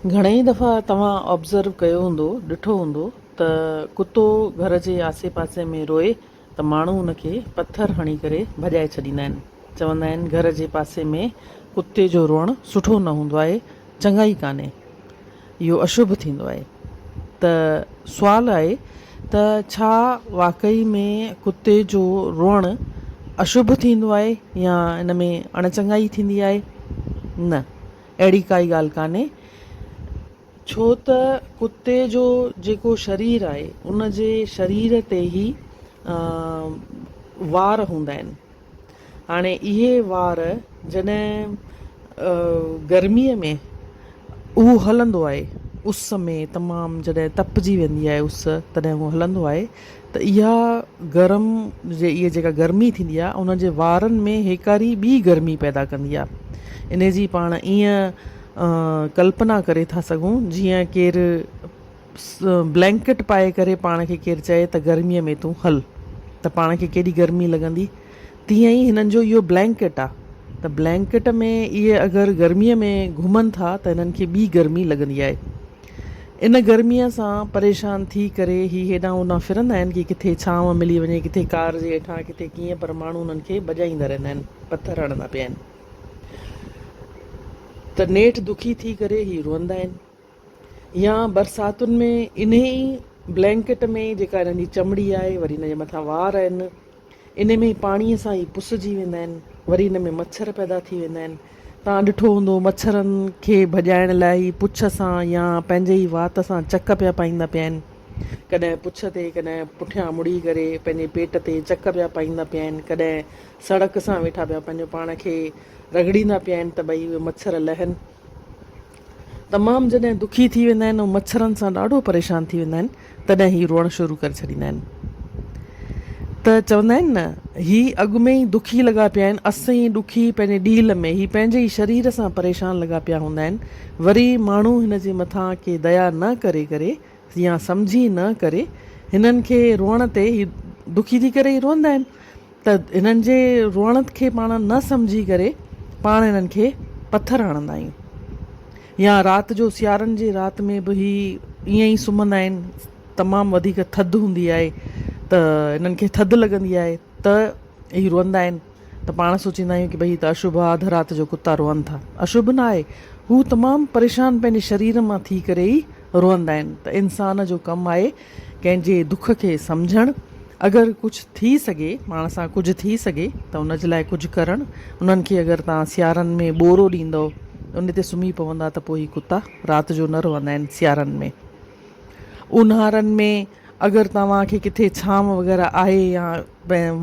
घणेई दफ़ा तव्हां ऑब्ज़र्व कयो हूंदो, ॾिठो हूंदो त कुतो घर जे आसे पासे में रोए त माण्हू उनखे पथर हणी करे भॼाए छॾींदा आहिनि। चवंदा आहिनि घर जे पासे में कुते जो रोअणु सुठो न हूंदो आहे, चङाई कान्हे, इहो अशुभ थींदो आहे। त सुवालु आहे त छा वाक़ई में कुते जो रोअणु अशुभ थींदो आहे या इन में अणचङाई थींदी आहे? न, अहिड़ी काई ॻाल्हि कान्हे। छो त कुते जो जेको शरीर आहे उन जे शरीर ते ई वार हूंदा आहिनि। हाणे इहे वार जॾहिं गर्मीअ में उहो हलंदो आहे, उस में तमामु जॾहिं तपिजी वेंदी आहे उस, तॾहिं उहो हलंदो आहे त इहा इहा जेका गर्मी थींदी आहे उन जे वारनि में हेकारी ॿी गर्मी पैदा कंदी आहे। इन जी पाण ईअं कल्पना करे था सघूं जीअं केरु ब्लैंकेट पाए करे पाण खे केरु चए त गर्मीअ में तूं हल, त पाण खे केॾी गर्मी लॻंदी। तीअं ई हिननि जो इहो ब्लैंकेट आहे, त ब्लैंकेट में इहे अगरि गर्मीअ में घुमनि था त हिननि खे ॿी गर्मी लॻंदी आहे। इन गर्मीअ सां परेशान थी करे ही हेॾां होॾां फिरंदा आहिनि कि किथे छांव मिली वञे, किथे कार जे हेठां, किथे कीअं, पर माण्हू उन्हनि खे भॼाईंदा रहंदा आहिनि, पथर हणंदा पिया आहिनि। त नेठि दुखी थी करे ही रोअंदा आहिनि। या बरसातुनि में इन ई ब्लैंकेट में जेका हिननि जी चमड़ी आहे, वरी हिन जे मथां वार आहिनि, इन में पाणीअ सां ई पुसिजी वेंदा आहिनि, वरी हिन में मच्छर पैदा थी वेंदा आहिनि। तव्हां ॾिठो हूंदो मच्छरनि खे भॼाइण लाइ पुछ सां या पंहिंजे ई वात सां चक पिया पाईंदा पिया आहिनि। कॾहिं पुछ ते, कॾहिं पुठियां मुड़ी करे पंहिंजे पेट ते चक पिया पाईंदा पिया आहिनि, कॾहिं सड़क सां वेठा पिया पंहिंजो पाण खे रगड़ींदा पिया आहिनि त भई उहे मच्छर लहनि। तमामु जॾहिं दुखी थी वेंदा आहिनि ऐं मच्छरनि सां ॾाढो परेशान थी वेंदा आहिनि, तॾहिं ही रोअणु शुरू करे छॾींदा आहिनि। त चवंदा आहिनि न, ही अॻु में ई दुखी लॻा पिया आहिनि, असां ॾुखी पंहिंजे ॾील में, ही पंहिंजे ई शरीर सां परेशान लॻा पिया हूंदा आहिनि। वरी माण्हू हिन जे मथां के दया न करे करे या सम्झी न करे हिननि खे रोअण ते ही दुखी थी करे ई रोअंदा आहिनि। त हिननि जे रोअण खे पाण न सम्झी करे पाण हिननि खे पथर हणंदा आहियूं। या राति जो सियारनि जी राति में बि ही ईअं ई सुम्हंदा आहिनि, तमामु वधीक थधि हूंदी आहे त हिननि खे थधि लॻंदी आहे त ही रोअंदा आहिनि। त पाण सोचींदा आहियूं कि भई त अशुभ आहे, अधु राति जो कुता रोअनि था। अशुभ न आहे, हू तमामु परेशान पंहिंजे शरीर मां थी करे ई रोअंदा आहिनि। त इंसान जो कमु आहे कंहिंजे दुख खे सम्झणु, अगरि कुझु थी सघे, पाण सां कुझु थी सघे त उन जे लाइ कुझु करणु। उन्हनि खे अगरि तव्हां सियारनि में ॿोरो ॾींदव, उन ते सुम्ही पवंदा त पोइ ही कुता राति जो न रोअंदा आहिनि सियारनि में। ऊन्हारनि में अगरि तव्हांखे किथे छांव वग़ैरह आहे या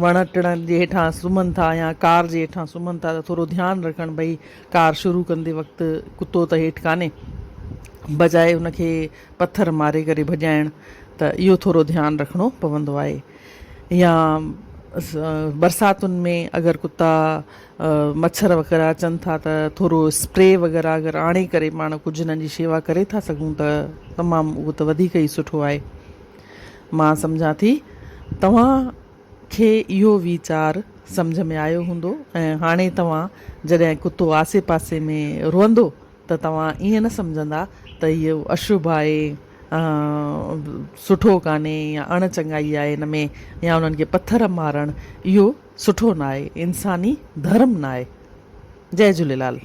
वण टिण जे हेठां सुम्हनि था या कार जे हेठां सुम्हनि था त थोरो ध्यानु रखणु, भई कार शुरू कंदे वक़्तु कुतो त हेठि कान्हे, बजाए उनखे पथर मारे करे भॼाइण, त इहो थोरो ध्यानु रखिणो पवंदो आहे। या बरसातुनि में अगरि कुता मच्छर वग़ैरह अचनि था त थोरो स्प्रे वग़ैरह अगरि आणे करे पाण कुझु हिननि जी शेवा करे था सघूं त तमामु उहो त वधीक ई सुठो आहे। मां सम्झां थी तव्हांखे इहो वीचार सम्झ में आयो हूंदो ऐं हाणे तव्हां जॾहिं कुतो आसे पासे में रोअंदो त तव्हां ईअं न सम्झंदा त इहो अशुभ आहे, सुठो कान्हे या अणचङाई आहे हिन में, या उन्हनि खे पथर मारणु इहो सुठो न आहे, इंसानी धर्म न आहे। जय झूलेलाल।